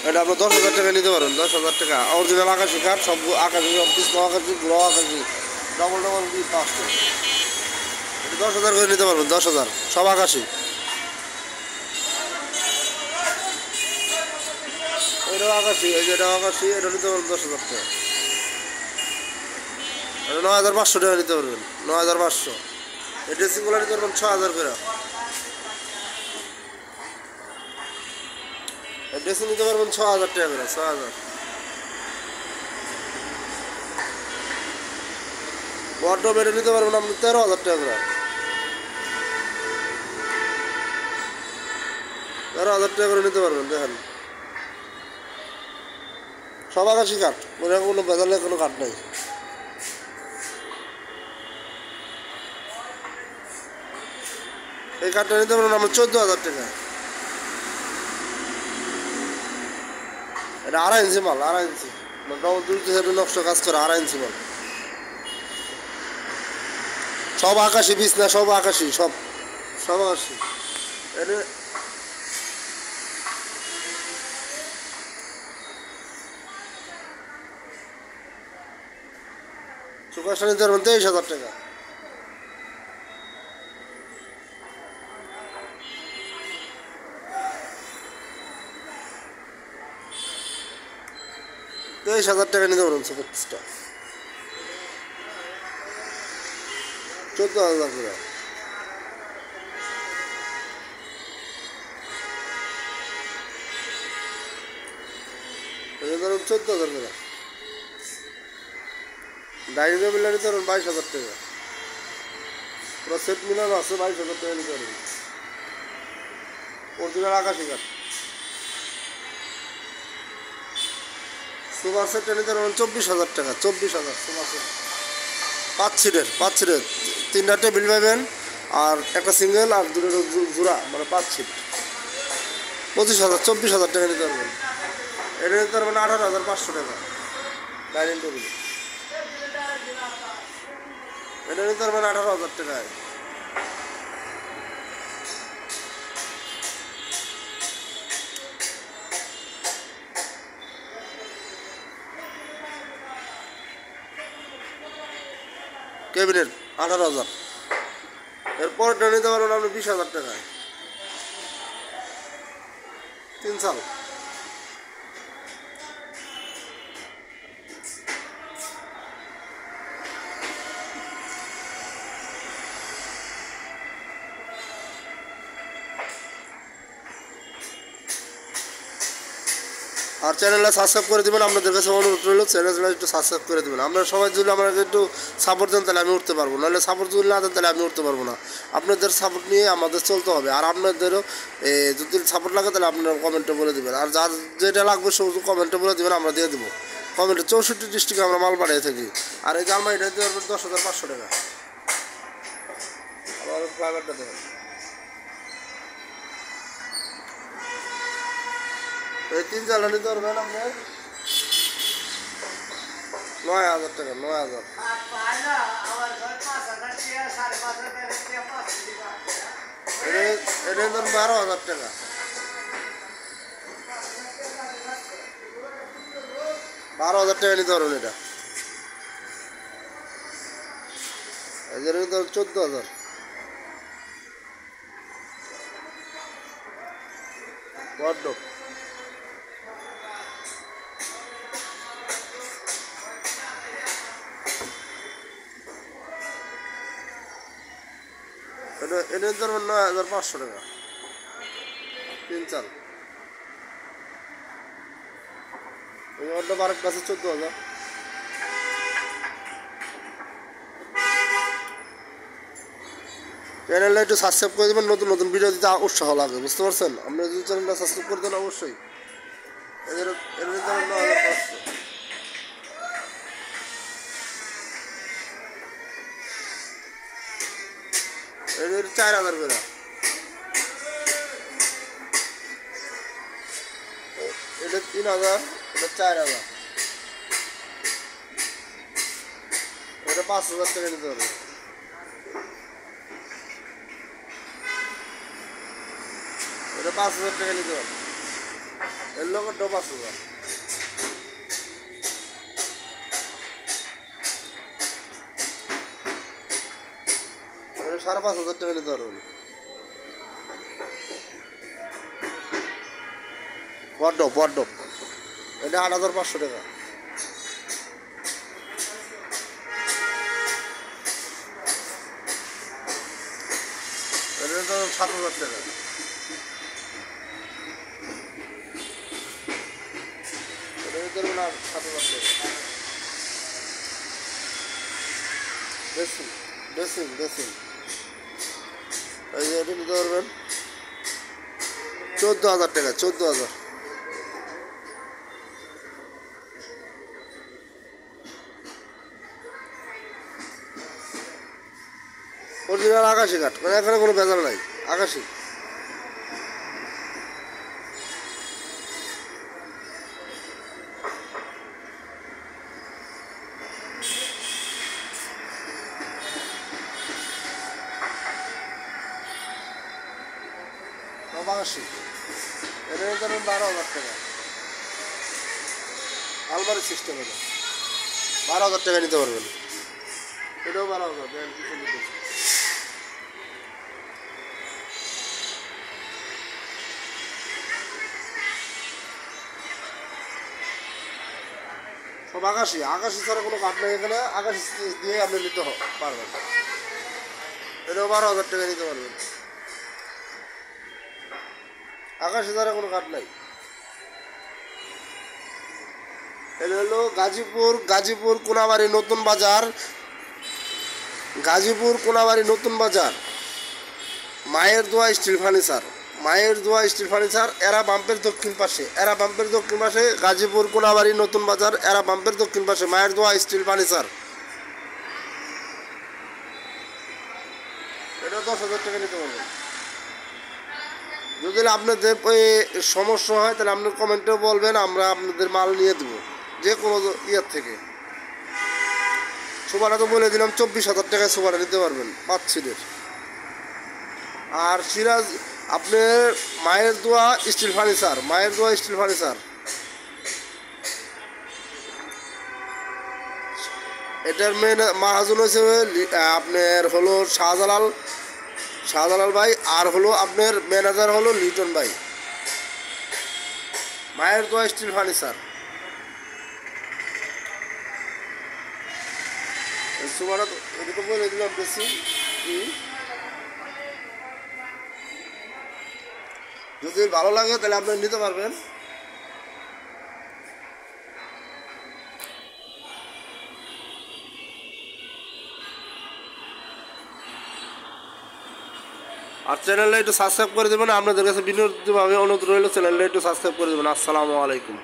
এটা আপনার 10,000 টাকা নিতে পারেন, 10,000 টাকা। অরিজিনাল আকাশি কাঠ, সব আকাশি, সব কৃষ্ণ আকাশি, গ্রহ আকাশি, ডবল ডবল পিস পাঁচটা। এটা 10,000 করে নিতে পারবেন, 10,000, সব আকাশি। এটাও আকাশি, এই যে এটাও আকাশি, এটা নিতে পারবেন 10,000 টাকা। এটা 9,500 টাকা নিতে পারবেন, 9,500। এই ড্রেসিংগুলো নিতে পারবেন 6,000 করে। ড্রেসিং নিতে পারবেন 6,000 টাকা করে, 6,000। ওয়ার্ডরোব এটা নিতে পারবেন আপনি 13,000 টাকা করে, 13,000 টাকা করে নিতে পারবেন। দেখেন সব আকাশি কাঠ, কোনো ভেজালের কোনো কাঠ নাই। এই কাঠটা নিতে পারবেন আমরা 14,000 টাকা। এটা 2.5 ইঞ্চি মাল, 2.5 ইঞ্চি ডবল 2 সাইডে নকশা কাজ করে, 2.5 ইঞ্চি মাল। সব আকাশি বিছনা, সব আকাশি, সব সব আকাশি। এটা সুকাশটা নিতে পারবেন 23,000 টাকা। $23,000 টাকা নিতে পারবেন সুপারস্টা, 14,000 করে। ধরুন 14,000 করে। ডাইনিং টেবিল নিতে পারবেন 22,000 টাকা। পুরো সেট মিলানো আছে, 22,000 টাকা নিতে পারবেন, অরিজিনাল আকাশি কাঠ। সুপার সেটটা নিতে পারবেন 24,000 টাকা, 24,000 সুপার সেট। 5 সিটের, 5 সিটের 3টা টেবিল পাবেন, আর একটা সিঙ্গেল, আর 2টা জোড়া, মানে 5 সিট। 25,000, 24,000 টাকা নিতে পারবেন। এটা নিতে পারবেন 18,500 টাকা ডাইনিং টেবিল। এটা নিতে পারবেন 18,000 টাকায়। ক্যাবিনেট 18,000। এরপরটা নিতে পারবেন আপনি 20,000 টাকায়, 3 সাল। আর চ্যানেলটা সাবস্ক্রাইব করে দেবেন, আপনাদের কাছে অনুরোধ রইল চ্যানেলটা একটু সাবস্ক্রাইব করে দেবেন। আপনারা সবাই যদি আমাকে একটু সাপোর্ট দেন তাহলে আমি উঠতে পারবো, নাহলে সাপোর্ট যদি না দেন তাহলে আমি উঠতে পারবো না। আপনাদের সাপোর্ট নিয়ে আমাদের চলতে হবে। আর আপনাদেরও যদি সাপোর্ট লাগে তাহলে আপনারা কমেন্টে বলে দেবেন, আর যার যেটা লাগবে শুধু কমেন্টে বলে দেবেন, আমরা দিয়ে দেবো কমেন্টে। 64 ডিস্ট্রিক্টে আমরা মাল পাঠিয়ে থাকি। আর এই জালমাইটা দিতে পারবেন 10,500 টাকা। আবার ফ্লাইওভারটা দেখেন, এই 3 জালটা নিতে পারবেন আপনার 9,000 টাকা, 9,000। এটা ধরুন 12,000 টাকা, 12,000 টাকা নিতে পারবেন। এটা এদের নিতে 14,000। ওয়ার্ডরোব এটা ধরুন 9,500 টাকা, 3 চাল। এই ওয়ার্ডরোব আরেক কাছে 14,000। চ্যানেলটা একটু সাবস্ক্রাইব করে দেবেন, নতুন নতুন ভিডিও দিতে উৎসাহ লাগে, বুঝতে পারছেন? আপনি যদি চ্যানেলটা সাবস্ক্রাইব করে দেন অবশ্যই। এদের 9,500। এদের 4,000 করে। এটা 3,000, এটা 4,000, এটা 5,000 টাকা নিতে পারবে। এটা 5,000 টাকা নিতে পারবে। এর লোক ডোব আছে 5,500 টাকা নিতে পারবেন। বড্ড এটা 8,500 টাকা। এটা তো 7,000 টাকা। এটা নিতে পারবেন 7,000 টাকা। ড্রেসিং এই যে এটা নিতে পারবেন 14,000 টাকা। 14,000। অরিজিনাল আকাশি কাঠ, মানে এখানে কোনো ভেজাল নাই, আকাশি। আকাশি এটা ধরুন 12,000 টাকা। আলমারি সিস্টেম এটা 12,000 টাকা নিতে পারবেন। এটাও 12,000। সব আকাশি ছাড়া কোনো কাঠ নেই এখানে। আকাশি দিয়ে আপনি নিতে পারবেন। এটাও 12,000 টাকা নিতে পারবেন। আকাশি ছাড়া কোনো কাঠ নাই। এটা হলো গাজীপুর কোনাবাড়ি নতুন বাজার। মায়ের দোয়া স্টিল ফার্নিচার এরা বাম্পের দক্ষিণ পাশে। গাজীপুর কোনাবাড়ি নতুন বাজার, এরা বাম্পের দক্ষিণ পাশে মায়ের দোয়া স্টিল ফার্নিচার। এটা 10,000 টাকা নিতে পারবেন। যদি আপনাদের সমস্যা হয় তাহলে আপনি কমেন্টেও বলবেন, আমরা আপনাদের মাল নিয়ে দেবো যে কোনো ইয়ের থেকে। সোফাটা তো বলে দিলাম 24,000 টাকায় সোফাটা নিতে পারবেন 5 সিটের। আর সিরাজ আপনার মায়ের দোয়া স্টিল ফার্নিচার। এটার মেন মাহাজন হয়েছে আপনার হলো শাহজালাল ভাই, আর হলো আপনার ম্যানেজার হলো লিটন ভাই। মায়ের দোয়া স্টিল ফার্নিচার। সোফাটা এটা তো বলে দিলাম বেশি। যদি ভালো লাগে তাহলে আপনি নিতে পারবেন। আর চ্যানেলটা একটু সাবস্ক্রাইব করে দেবেন। আপনাদের কাছে বিনোদনভাবে অনুরোধ রইল, চ্যানেলটা একটু সাবস্ক্রাইব করে দেবেন। আসসালামু আলাইকুম।